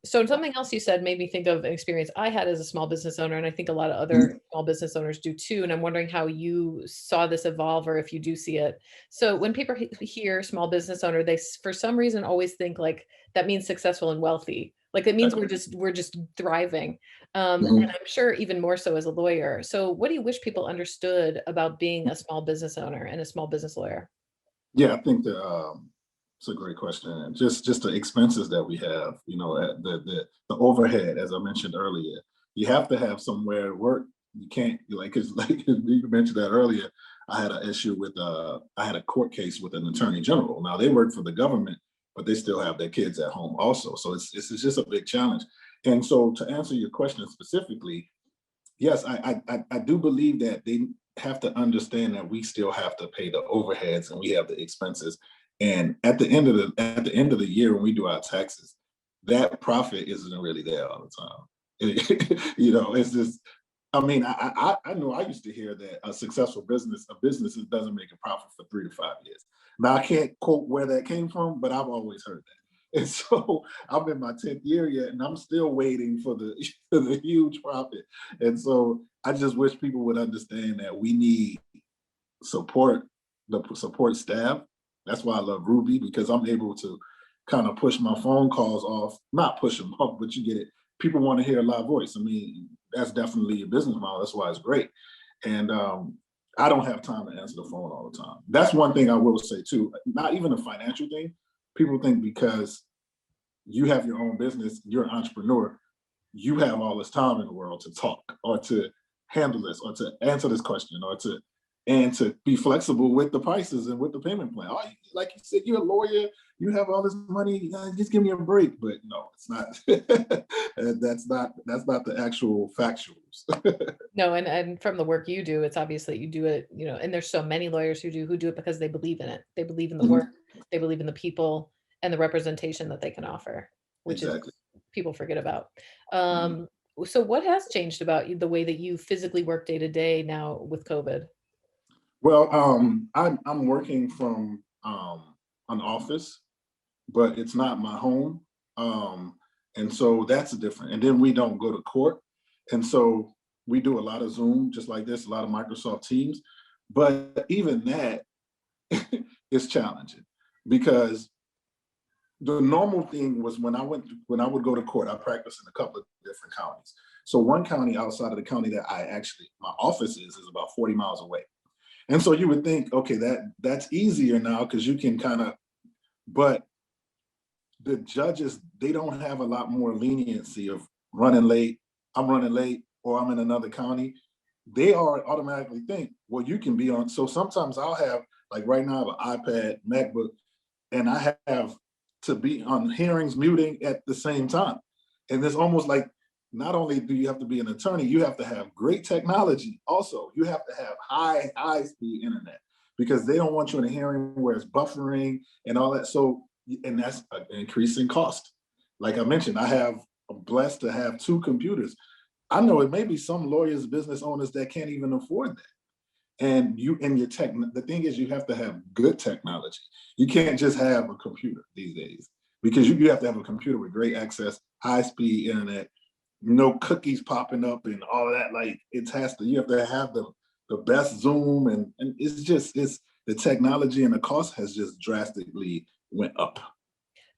So something else you said made me think of an experience I had as a small business owner, and I think a lot of other small business owners do too. And I'm wondering how you saw this evolve, or if you do see it. So when people hear small business owner, they for some reason always think like that means successful and wealthy. Like it means we're just thriving. And Mhm. I'm sure even more so as a lawyer. So what do you wish people understood about being a small business owner and a small business lawyer? Yeah, I think that it's a great question. And just the expenses that we have, the overhead, as I mentioned earlier, you have to have somewhere to work. You can't like because like you mentioned that earlier. I had an issue with I had a court case with an attorney general. Now they work for the government, but they still have their kids at home also. So it's just a big challenge. And so to answer your question specifically, yes, I do believe that they have to understand that we still have to pay the overheads and we have the expenses. And at the end of the year when we do our taxes, that profit isn't really there all the time. It's just I mean, I know I used to hear that a successful business doesn't make a profit for 3 to 5 years. Now I can't quote where that came from, but I've always heard that. And so I'm in my 10th year yet, and I'm still waiting for the for the huge profit. And so I just wish people would understand that we need support, the support staff. That's why I love Ruby because I'm able to kind of push my phone calls off, not push them off, but you get it. People want to hear a live voice. I mean, that's definitely a business model. That's why it's great. And I don't have time to answer the phone all the time. That's one thing I will say too. Not even a financial thing. People think because you have your own business, you're an entrepreneur, you have all this time in the world to talk or to handle this or to answer this question or to be flexible with the prices and with the payment plan. Oh, like you said, you're a lawyer, you have all this money, just give me a break. But no, it's not. That's not the actual factuals. No, and from the work you do, it's obvious that you do it, and there's so many lawyers who do it because they believe in it. They believe in the work, Mhm. they believe in the people and the representation that they can offer, which is Exactly. people forget about. Mhm. Um, so what has changed about you, the way that you physically work day to day now with COVID? Well, I'm working from an office, but it's not my home. And so that's different. And then we don't go to court. And so we do a lot of Zoom, just like this, a lot of Microsoft Teams. But even that is challenging because the normal thing was when I would go to court, I practiced in a couple of different counties. So one county outside of the county that my office is about 40 miles away. And so you would think, okay, that's easier now because you can kind of, but the judges, they don't have a lot more leniency of running late, I'm running late, or I'm in another county. They are automatically think, well, you can be on. So sometimes I'll have, like right now, I have an iPad, MacBook, and I have to be on hearings muting at the same time. And it's almost like not only do you have to be an attorney, you have to have great technology. Also, you have to have high speed internet because they don't want you in a hearing where it's buffering and all that. So, and that's an increase in cost. Like I mentioned, I'm blessed to have two computers. I know it may be some lawyers, business owners that can't even afford that. And your tech, the thing is, you have to have good technology. You can't just have a computer these days because you have to have a computer with great access, high speed internet, no cookies popping up and all of that. Like you have to have the best Zoom, and it's the technology and the cost has just drastically went up.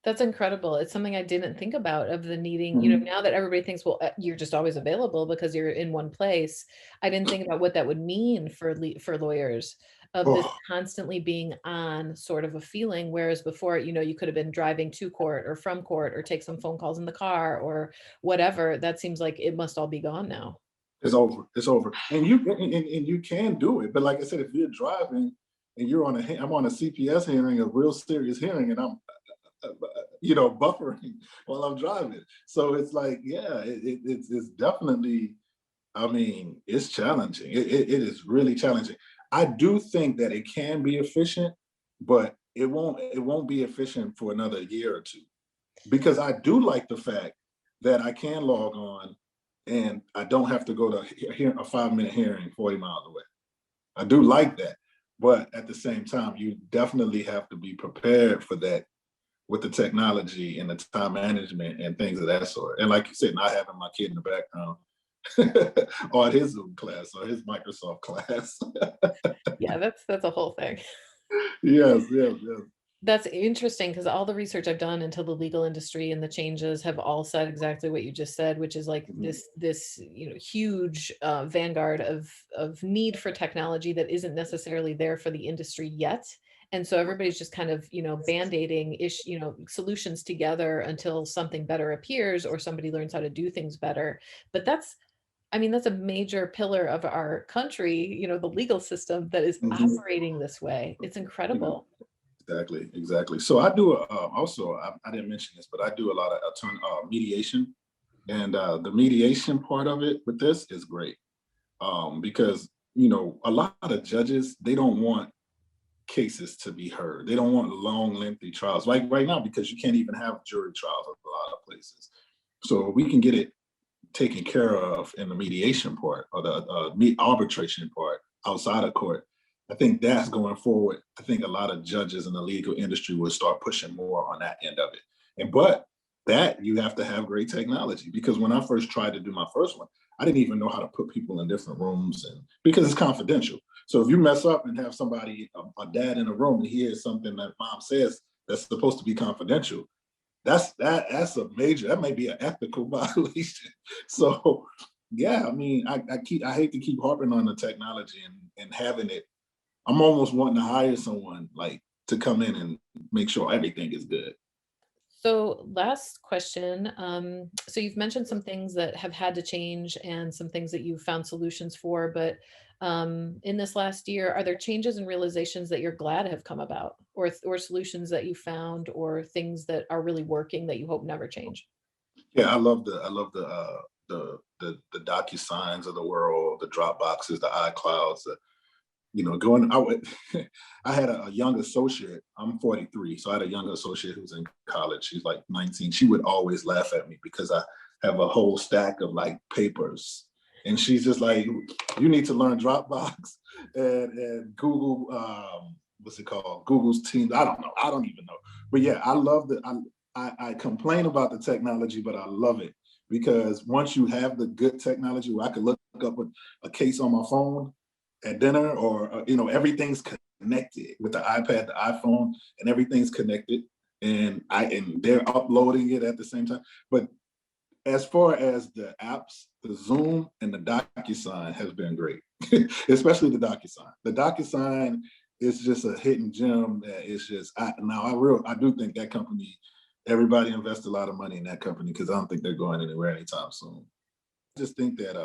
That's incredible. It's something I didn't think about of the needing, Mhm. now that everybody thinks, well, you're just always available because you're in one place. I didn't think about what that would mean for lawyers of this Oh, constantly being on sort of a feeling, whereas before, you could have been driving to court or from court or take some phone calls in the car or whatever. That seems like it must all be gone now. it's over. It's over. And you can do it, but like I said, if you're driving and I'm on a CPS hearing, a real serious hearing, and I'm buffering while I'm driving. So it's like, yeah, it's definitely. I mean, it's challenging. It is really challenging. I do think that it can be efficient, but it won't be efficient for another year or two because I do like the fact that I can log on and I don't have to go to a 5 minute hearing 40 miles away. I do like that. But at the same time, you definitely have to be prepared for that with the technology and the time management and things of that sort. And like you said, not having my kid in the background on his Zoom class or his Microsoft class. Yeah, that's a whole thing. Yes, yes, yes. That's interesting because all the research I've done into the legal industry and the changes have all said exactly what you just said, which is like Mhm. this huge vanguard of need for technology that isn't necessarily there for the industry yet. And so everybody's just kind of band-aiding solutions together until something better appears or somebody learns how to do things better. But that's I mean, that's a major pillar of our country, the legal system that is Mhm. operating this way. It's Yeah, incredible. exactly, exactly. So I do also. I didn't mention this, but I do a lot of mediation, and the mediation part of it with this is great because a lot of judges they don't want cases to be heard. They don't want long, lengthy trials. Like right now, because you can't even have jury trials at a lot of places. So we can get it taken care of in the mediation part or the arbitration part outside of court. I think that's going forward. I think a lot of judges in the legal industry will start pushing more on that end of it. And but that you have to have great technology because when I first tried to do my first one, I didn't even know how to put people in different rooms and because it's confidential. So if you mess up and have somebody, a dad in a room and hears something that mom says that's supposed to be confidential, that's a major, that may be an ethical violation. So yeah, I mean, I hate to keep harping on the technology and having it. I'm almost wanting to hire someone like to come in and make sure everything is good. So, last question. So you've mentioned some things that have had to change and some things that you've found solutions for, but in this last year, are there changes and realizations that you're glad have come about, or solutions that you found, or things that are really working that you hope never change? Yeah, I love the DocuSigns of the world, the Dropboxes, the iClouds, going I would I had a young associate. I'm 43, so I had a young associate who's in college. She's like 19. She would always laugh at me because I have a whole stack of like papers. And she's just like, you need to learn Dropbox and Google, what's it called? Google's Teams. I don't know. I don't even know. But yeah, I love that. I complain about the technology, but I love it because once you have the good technology where I could look up a case on my phone at dinner or everything's connected with the iPad, the iPhone, and everything's connected and they're uploading it at the same time. But as far as the apps, the Zoom and the DocuSign has been great, especially the DocuSign. The DocuSign is just a hidden gem that is just I do think that company, everybody invests a lot of money in that company because I don't think they're going anywhere anytime soon. Just think that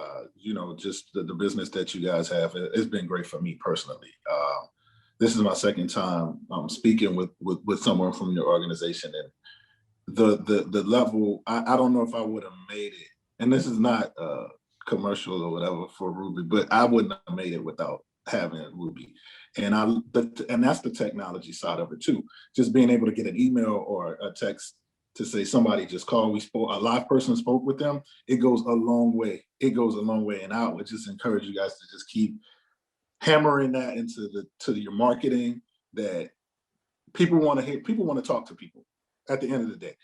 just the business that you guys have, it's been great for me personally. This is my second time speaking with someone from your organization, and the level, I don't know if I would have made it. And this is not commercial or whatever for Ruby, but I wouldn't have made it without having Ruby. And that's the technology side of it too. Just being able to get an email or a text to say somebody just called, we spoke, a live person spoke with them. It goes a long way. It goes a long way. And I would just encourage you guys to just keep hammering that into your marketing that people want to hear. People want to talk to people at the end of the day.